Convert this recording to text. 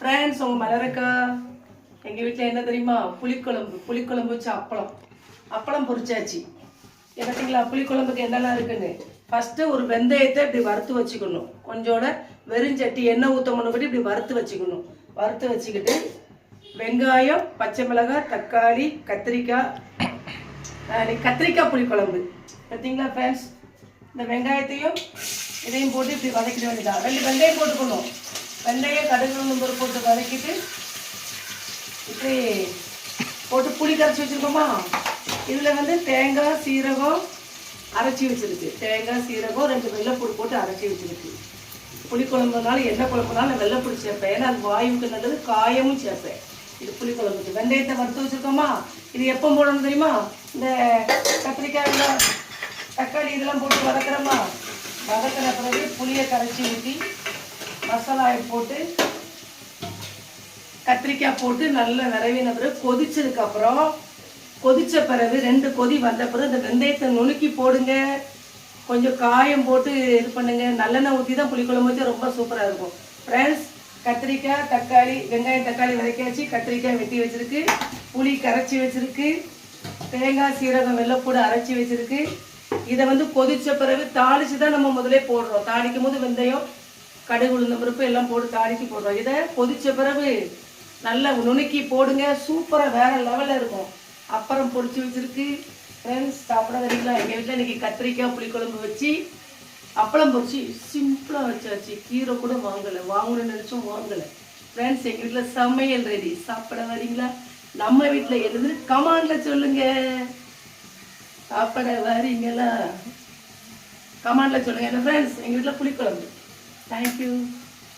Friends, உங்கள் மலரக்கா எங்கள் வீட்டில் என்ன தெரியுமா? புளிக்குழம்பு வச்சு அப்பளம் பொரிச்சாச்சு. பார்த்தீங்களா புளிக்குழம்புக்கு என்னெல்லாம் இருக்குன்னு. ஃபஸ்ட்டு ஒரு வெந்தயத்தை இப்படி வறுத்து வச்சுக்கணும். கொஞ்சோட வெறுஞ்சட்டி எண்ணெய் ஊற்றணும்படி இப்படி வறுத்து வச்சுக்கணும். வறுத்து வச்சுக்கிட்டு வெங்காயம், பச்சை மிளகாய், தக்காளி, கத்திரிக்காய் புளிக்குழம்பு. பார்த்தீங்களா ஃப்ரெண்ட்ஸ், இந்த வெங்காயத்தையும் இதையும் போட்டு இப்படி வதக்கிட வேண்டியதான். 2 வெந்தயம் போட்டுக்கணும். வெந்தயம் கடுகு நம்பர் போட்டு வதக்கிட்டு இப்படி போட்டு புளி கரைச்சி வச்சுருக்கோமா. இதில் தேங்காய் சீரகம் அரைச்சி வச்சுருக்கு. தேங்காய் சீரகம் 2 வெள்ளைப்பூடு போட்டு அரைச்சி வச்சுருக்கு. புளிக்குழம்புனாலும் என்ன குழம்புனாலும் வெள்ளைப்பூடி சேர்ப்பேன். ஏன்னா அது வாயுக்கு நல்லது. காயமும் சேர்ப்பேன். இது புளிக்குழம்புக்கு வெந்தயத்தை வறுத்து வச்சுருக்கோமா. இது எப்போ போடணும் தெரியுமா? இந்த கத்திரிக்காய் தக்காளி இதெல்லாம் போட்டு வதக்குறோமா. வதக்கின பிறகு புளியை கரைச்சி ஊற்றி மசாலாவை போட்டு கத்திரிக்காய் போட்டு நல்லா விரவின பிறகு கொதிச்சதுக்கப்புறம் கொதித்த பிறகு 2 கொதி வந்த பிறகு இந்த வெந்தயத்தை நுணுக்கி போடுங்க. கொஞ்சம் காயம் போட்டு இது பண்ணுங்க. நல்லெண்ணெய் ஊற்றி தான் புளிக்குழம்பு வச்சு ரொம்ப சூப்பராக இருக்கும். ஃப்ரெண்ட்ஸ், கத்திரிக்காய் தக்காளி வெங்காயம் தக்காளி வதக்கியாச்சு. கத்திரிக்காய் வெட்டி வச்சுருக்கு. புளி கரைச்சி வச்சுருக்கு. தேங்காய் சீரகம் வெள்ளைப்பூடு அரைச்சி வச்சுருக்கு. இதை கொதித்த பிறகு தாளித்து தான் நம்ம முதலே போடுறோம். தாளிக்கும் போது வெந்தயம் கடுகு உளுந்தம் பருப்பு எல்லாம் போட்டு தாளித்து போடுறோம். இதை கொதித்த பிறகு நல்லா நுணுக்கி போடுங்க. சூப்பராக வேறு லெவலில் இருக்கும். அப்புறம் பொரிச்சு வச்சுருக்கு. ஃப்ரெண்ட்ஸ், சாப்பிட வரீங்களா? எங்கள் வீட்டில் இன்றைக்கி கத்திரிக்காய் புளிக்குழம்பு வச்சு அப்பளம் பொரிச்சு சிம்பிளாக வச்சாச்சு. கீரை கூட வாங்கணும்னு நினச்சோம், வாங்கலை. ஃப்ரெண்ட்ஸ், எங்கள் வீட்டில் சமையல் ரெடி. சாப்பிட வரீங்களா? நம்ம வீட்டில் எழுதுன்னு கமாண்டில் சொல்லுங்கள். சாப்பிட வரீங்களா? கமாண்டில் சொல்லுங்கள். என்ன ஃப்ரெண்ட்ஸ், எங்கள் வீட்டில் புளிக்குழம்பு. தேங்க்யூ.